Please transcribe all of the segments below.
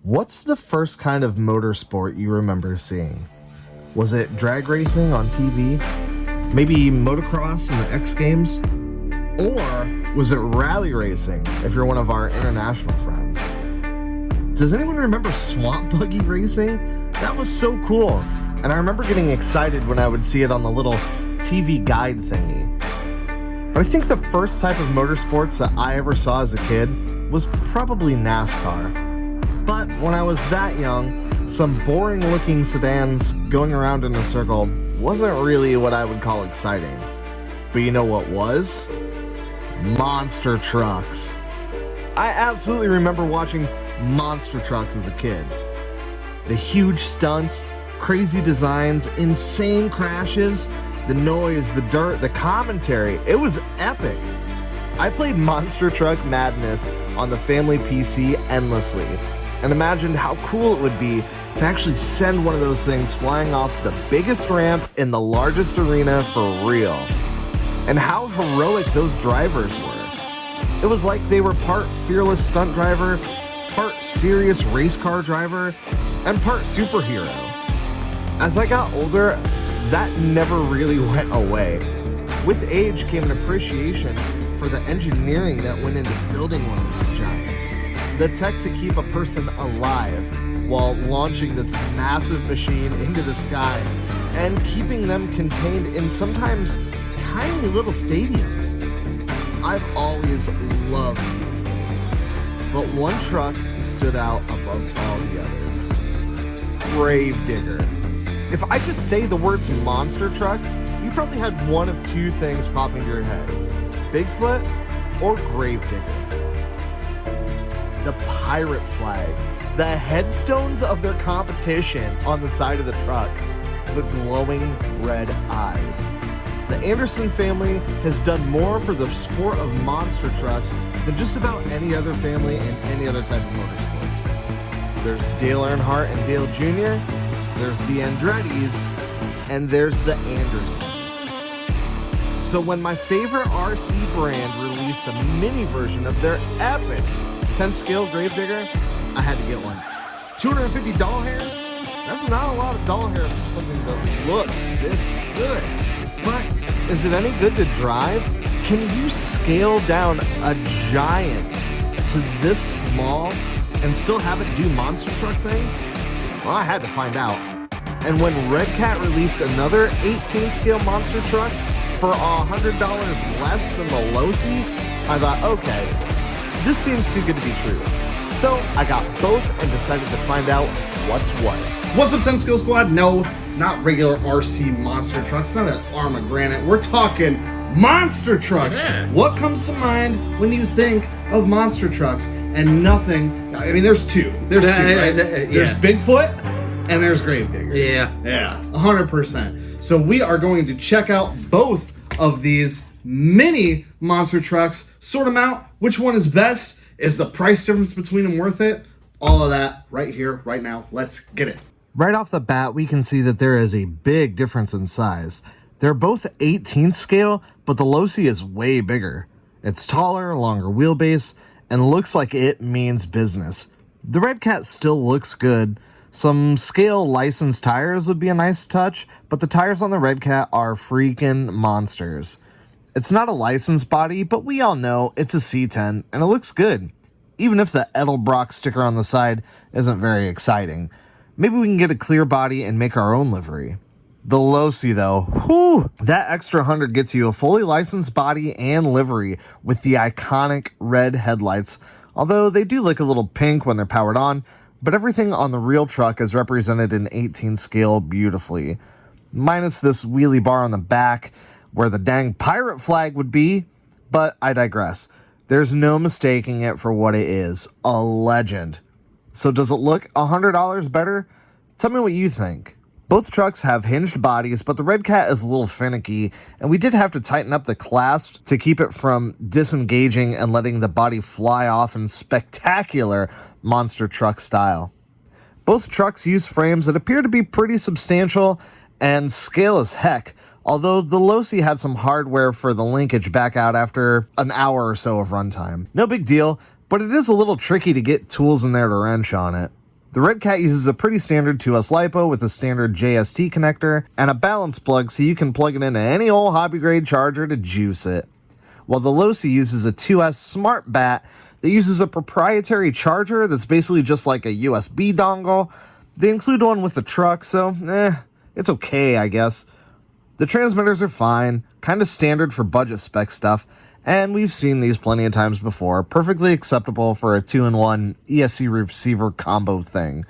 What's the first kind of motorsport you remember seeing? Was it drag racing on TV? Maybe motocross in the X Games? Or was it rally racing if you're one of our international friends? Does anyone remember swamp buggy racing? That was so cool. And I remember getting excited when I would see it on the little TV guide thingy. But I think the first type of motorsports that I ever saw as a kid was probably NASCAR. But when I was that young, some boring looking sedans going around in a circle wasn't really what I would call exciting. But you know what was? Monster trucks. I absolutely remember watching monster trucks as a kid. The huge stunts, crazy designs, insane crashes, the noise, the dirt, the commentary, it was epic. I played Monster Truck Madness on the family PC endlessly, and imagined how cool it would be to actually send one of those things flying off the biggest ramp in the largest arena for real. And how heroic those drivers were. It was like they were part fearless stunt driver, part serious race car driver, and part superhero. As I got older, that never really went away. With age came an appreciation for the engineering that went into building one of these giants. The tech to keep a person alive while launching this massive machine into the sky and keeping them contained in sometimes tiny little stadiums. I've always loved these things, but one truck stood out above all the others. Gravedigger. If I just say the words monster truck, you probably had one of two things pop into your head: Bigfoot or Gravedigger. The pirate flag, the headstones of their competition on the side of the truck, the glowing red eyes. The Anderson family has done more for the sport of monster trucks than just about any other family in any other type of motorsports. There's Dale Earnhardt and Dale Jr., there's the Andrettis, and there's the Andersons. So when my favorite RC brand released a mini version of their epic 10 scale Gravedigger, I had to get one. $250 doll hairs? That's not a lot of doll hairs for something that looks this good. But is it any good to drive? Can you scale down a giant to this small and still have it do monster truck things? Well, I had to find out. And when Redcat released another 18 scale monster truck for $100 less than the Losi, I thought, okay, this seems too good to be true. So I got both and decided to find out what's what. What's up, 10 Skill Squad? No, not regular RC monster trucks, not an arm of granite. We're talking monster trucks. Yeah. What comes to mind when you think of monster trucks? And nothing, I mean, there's two. There's two, right? There's Bigfoot and there's Gravedigger. Yeah, 100%. So we are going to check out both of these mini monster trucks, sort them out, which one is best, is the price difference between them worth it, all of that right here, right now. Let's get it. Right off the bat, we can see that there is a big difference in size. They're both 18th scale, but the Losi is way bigger. It's taller, longer wheelbase, and looks like it means business. The Redcat still looks good. Some scale licensed tires would be a nice touch, but the tires on the Redcat are freaking monsters. It's not a licensed body, but we all know it's a C10, and it looks good, even if the Edelbrock sticker on the side isn't very exciting. Maybe we can get a clear body and make our own livery. The Losi, though, whew, that extra 100 gets you a fully licensed body and livery with the iconic red headlights, although they do look a little pink when they're powered on, but everything on the real truck is represented in 18 scale beautifully, minus this wheelie bar on the back where the dang pirate flag would be, but I digress. There's no mistaking it for what it is, a legend. So does it look $100 better? Tell me what you think. Both trucks have hinged bodies, but the Redcat is a little finicky, and we did have to tighten up the clasp to keep it from disengaging and letting the body fly off in spectacular monster truck style. Both trucks use frames that appear to be pretty substantial and scale as heck, although the Losi had some hardware for the linkage back out after an hour or so of runtime. No big deal, but it is a little tricky to get tools in there to wrench on it. The Redcat uses a pretty standard 2S LiPo with a standard JST connector and a balance plug so you can plug it into any old hobby grade charger to juice it. While the Losi uses a 2S Smart Bat that uses a proprietary charger that's basically just like a USB dongle. They include one with the truck, so it's okay, I guess. The transmitters are fine, kind of standard for budget spec stuff, and we've seen these plenty of times before, perfectly acceptable for a 2-in-1 ESC receiver combo thing.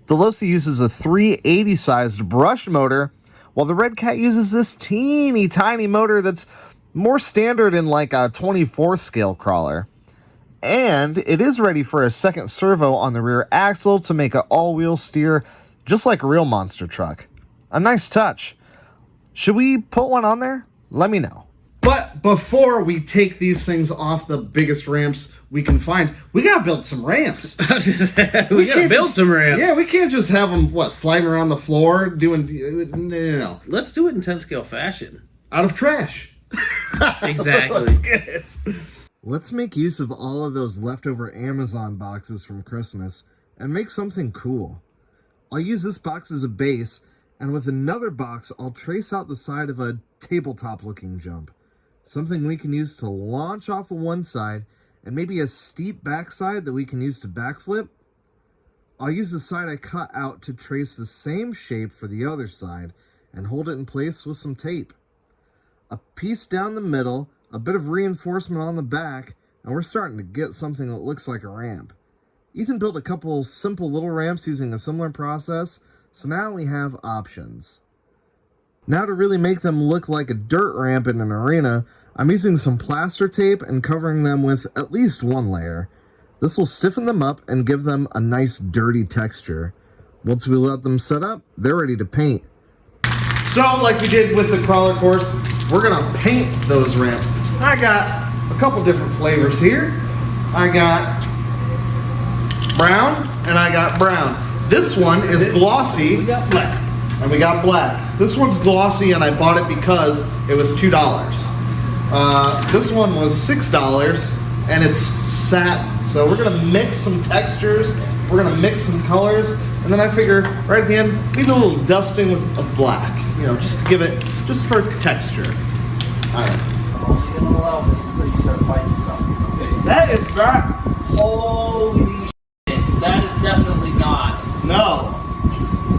The Losi uses a 380 sized brush motor, while the Redcat uses this teeny tiny motor that's more standard in like a 24 scale crawler. And it is ready for a second servo on the rear axle to make an all-wheel steer just like a real monster truck. A nice touch. Should we put one on there? Let me know. But before we take these things off the biggest ramps we can find, we gotta build some ramps. we gotta build some ramps. Yeah, we can't just have them, sliding around the floor, doing, no. Let's do it in 10 scale fashion. Out of trash. Exactly. Let's get it. Let's make use of all of those leftover Amazon boxes from Christmas and make something cool. I'll use this box as a base, and with another box, I'll trace out the side of a tabletop-looking jump. Something we can use to launch off of one side, and maybe a steep backside that we can use to backflip. I'll use the side I cut out to trace the same shape for the other side, and hold it in place with some tape. A piece down the middle, a bit of reinforcement on the back, and we're starting to get something that looks like a ramp. Ethan built a couple simple little ramps using a similar process, so now we have options. Now to really make them look like a dirt ramp in an arena, I'm using some plaster tape and covering them with at least one layer. This will stiffen them up and give them a nice dirty texture. Once we let them set up, they're ready to paint. So, like we did with the crawler course, we're gonna paint those ramps. I got a couple different flavors here. I got brown and I got brown. This one is glossy. We got black. And we got black. This one's glossy and I bought it because it was $2. This one was $6 and it's satin. So we're gonna mix some textures, we're gonna mix some colors, and then I figure right at the end, maybe a little dusting of black, just to give it, just for texture. All right. That is not. Holy shit. That is definitely not. No.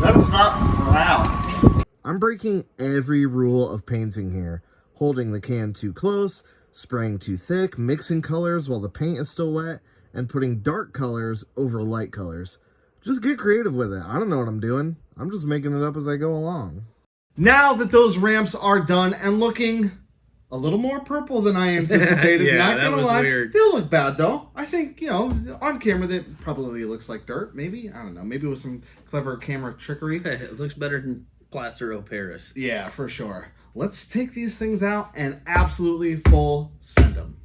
That is not brown. I'm breaking every rule of painting here. Holding the can too close, spraying too thick, mixing colors while the paint is still wet, and putting dark colors over light colors. Just get creative with it. I don't know what I'm doing. I'm just making it up as I go along. Now that those ramps are done and looking a little more purple than I anticipated, Yeah, not that gonna was lie, weird. they don't look bad though. I think, on camera that probably looks like dirt, maybe. I don't know. Maybe with some clever camera trickery. It looks better than plaster o' Paris. Yeah, for sure. Let's take these things out and absolutely full send them.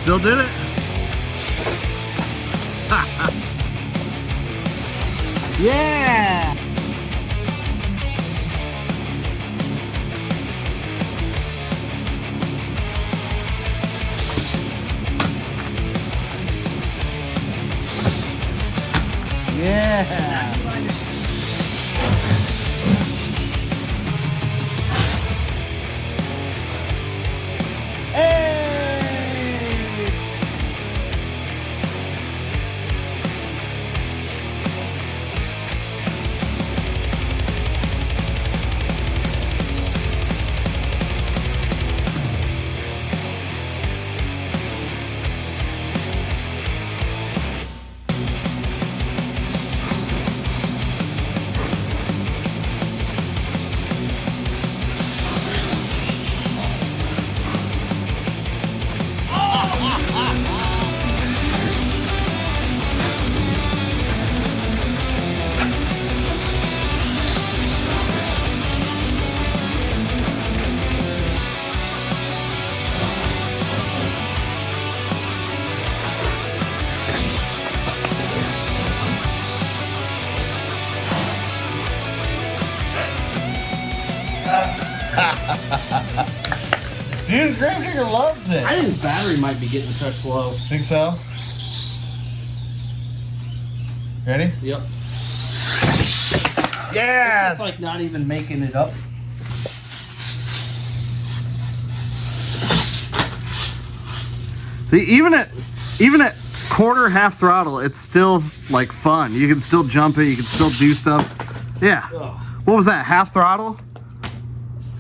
Still did it? Yeah! Yeah! Dude, Gravedigger loves it. I think his battery might be getting a touch low. Think so? Ready? Yep. Yes! It's like not even making it up. See, even at quarter, half throttle, it's still like fun. You can still jump it. You can still do stuff. Yeah. Ugh. What was that? Half throttle?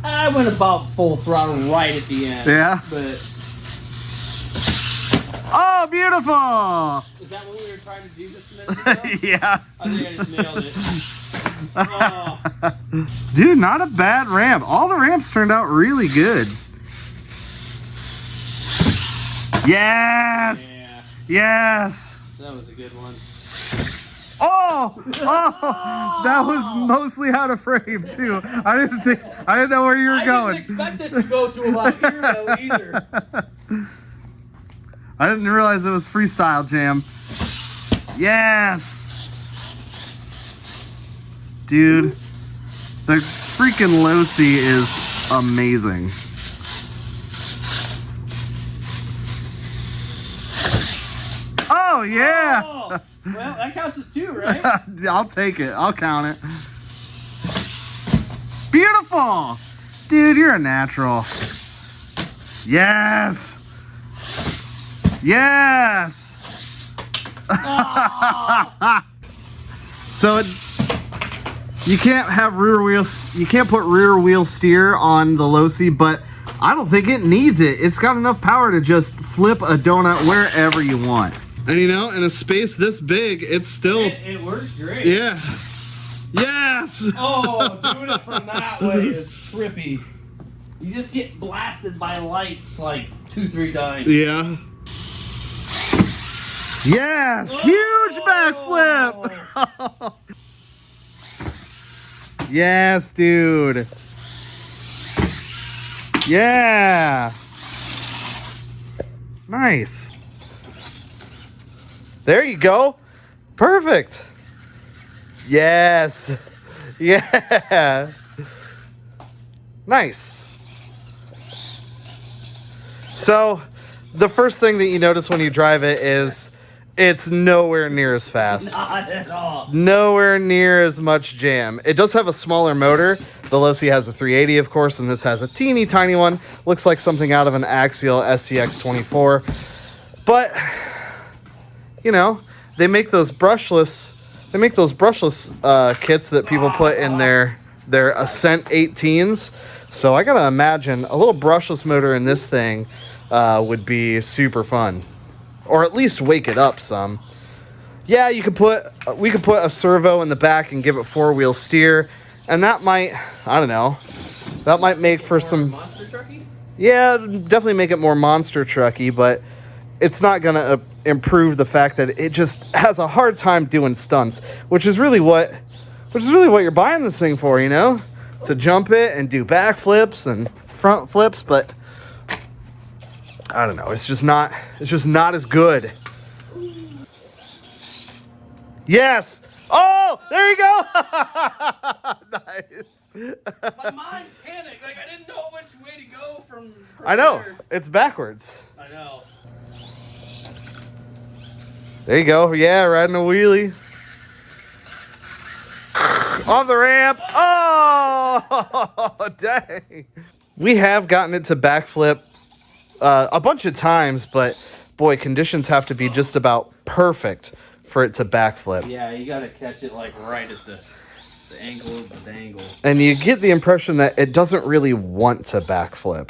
I went about full throttle right at the end. Yeah. But Oh, beautiful! is that what we were trying to do just a minute ago? Yeah. I think I just nailed it. Oh. Dude, not a bad ramp. All the ramps turned out really good. Yes! Yeah, Yes! that was a good one. Oh! Oh! That was mostly out of frame too. I didn't know where you were going. I didn't expect it to go to about here though either. I didn't realize it was Freestyle Jam. Yes! Dude, the freaking Losi is amazing. Oh, yeah! Oh, well, that counts as 2, right? I'll take it. I'll count it. Beautiful! Dude, you're a natural. Yes! Yes! Oh. So you can't have rear wheels. You can't put rear wheel steer on the Losi, but I don't think it needs it. It's got enough power to just flip a donut wherever you want. And you know, in a space this big, it's still It works great. yeah. Yes. Oh, doing it from that way is trippy. You just get blasted by lights like 2-3 times. Yeah. Yes! Huge backflip! Yes, dude. Yeah. Nice. There you go. Perfect. Yes. Yeah. Nice. So, the first thing that you notice when you drive it is it's nowhere near as fast. Not at all. Nowhere near as much jam. It does have a smaller motor. The Losi has a 380, of course, and this has a teeny tiny one. Looks like something out of an Axial SCX24. But, you know, they make those brushless kits that people put in their Ascent 18s. So I gotta imagine a little brushless motor in this thing would be super fun. Or at least wake it up some. Yeah, we could put a servo in the back and give it 4-wheel steer, and that might, I don't know, that might make for some Monster trucky? Yeah, definitely make it more monster trucky, but it's not gonna improve the fact that it just has a hard time doing stunts, which is really what you're buying this thing for, you know? To jump it and do backflips and front flips, but I don't know, it's just not as good. Yes! Oh, there you go! Nice. My mind panicked. Like, I didn't know which way to go from I know, there. it's backwards. I know. There you go. Yeah, riding a wheelie. Off the ramp. Oh, dang. We have gotten it to backflip a bunch of times, but boy, conditions have to be just about perfect for it to backflip. Yeah, you gotta catch it like right at the angle of the dangle. And you get the impression that it doesn't really want to backflip.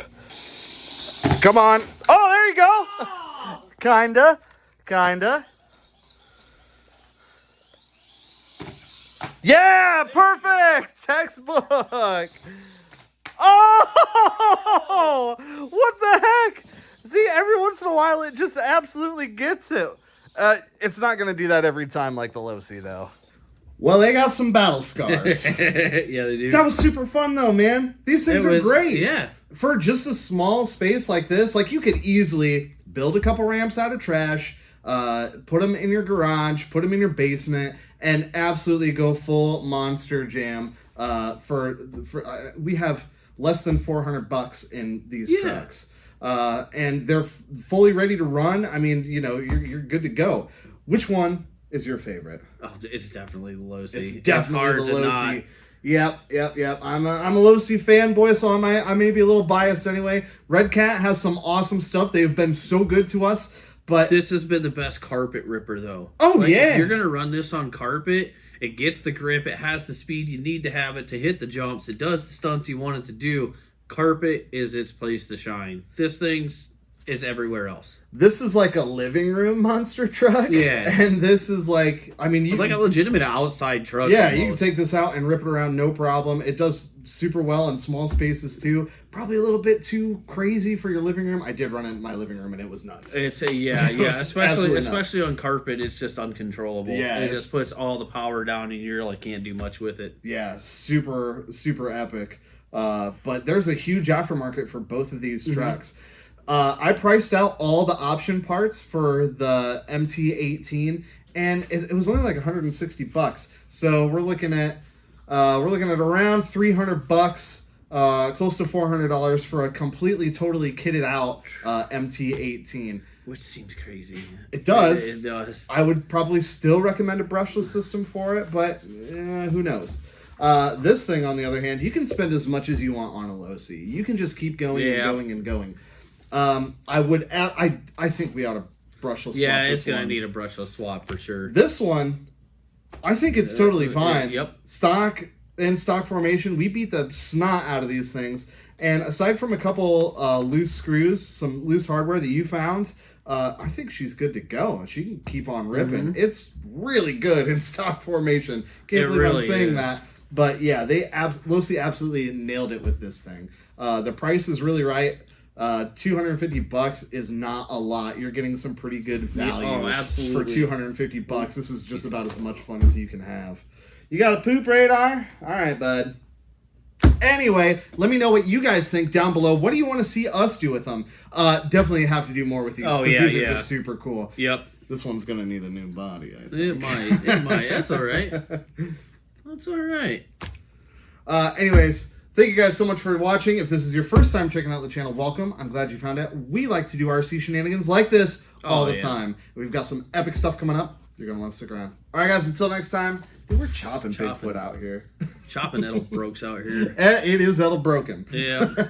Come on. Oh, there you go. Oh! Kinda. Yeah, perfect. Textbook. Oh, what the heck? See, every once in a while, it just absolutely gets it. It's not going to do that every time like the Losi, though. Well, they got some battle scars. Yeah, they do. That was super fun, though, man. These things are great. Yeah. For just a small space like this, like you could easily build a couple ramps out of trash, put them in your garage, put them in your basement, and absolutely go full monster jam. We have less than $400 in these trucks. And they're fully ready to run. I mean, you know, you're good to go. Which one is your favorite? Oh, it's definitely the Losi. It's definitely the Losi. Not. Yep. I'm a Losi fanboy, so I may be a little biased anyway. Redcat has some awesome stuff. They've been so good to us, but This has been the best carpet ripper, though. Oh, yeah. If you're gonna run this on carpet, it gets the grip. It has the speed you need to have it to hit the jumps. It does the stunts you want it to do. Carpet is its place to shine. This thing's is everywhere else. this is like a living room monster truck. Yeah. And this is like, I mean, you It's like a legitimate outside truck. yeah, you can almost. take this out and rip it around, no problem. It does super well in small spaces too. Probably a little bit too crazy for your living room. I did run it in my living room and it was nuts. It's a It was absolutely nuts. especially on carpet. It's just uncontrollable. Yeah, it it's- just puts all the power down, and you really can't do much with it. Yeah, super epic. But there's a huge aftermarket for both of these trucks. I priced out all the option parts for the MT-18, and it was only like $160. So we're looking at around $300, close to $400 for a completely totally kitted out MT-18. Which seems crazy. It does. It does. I would probably still recommend a brushless system for it, but who knows? This thing, on the other hand, you can spend as much as you want on a Losi. You can just keep going and going and going. I think we ought to brushless swap It's this gonna one. need a brushless swap for sure. This one, I think it's totally fine. Yep. Stock formation, we beat the snot out of these things. And aside from a couple loose screws, some loose hardware that you found, I think she's good to go. She can keep on ripping. It's really good in stock formation. Can't believe I'm really saying is. that. But yeah, Losi absolutely nailed it with this thing. The price is really right. $250 is not a lot. You're getting some pretty good value for absolutely. $250. This is just about as much fun as you can have. You got a poop radar? All right, bud. Anyway, let me know what you guys think down below. What do you want to see us do with them? Definitely have to do more with these. These are just super cool. Yep. This one's gonna need a new body, I think. It might. That's all right. That's all right. Anyways, thank you guys so much for watching. If this is your first time checking out the channel, welcome. I'm glad you found it. We like to do RC shenanigans like this all the time. We've got some epic stuff coming up. You're going to want to stick around. All right, guys, until next time. Dude, we're chopping Bigfoot out here. Chopping Edelbrokes out here. It is Edelbroken. Yeah.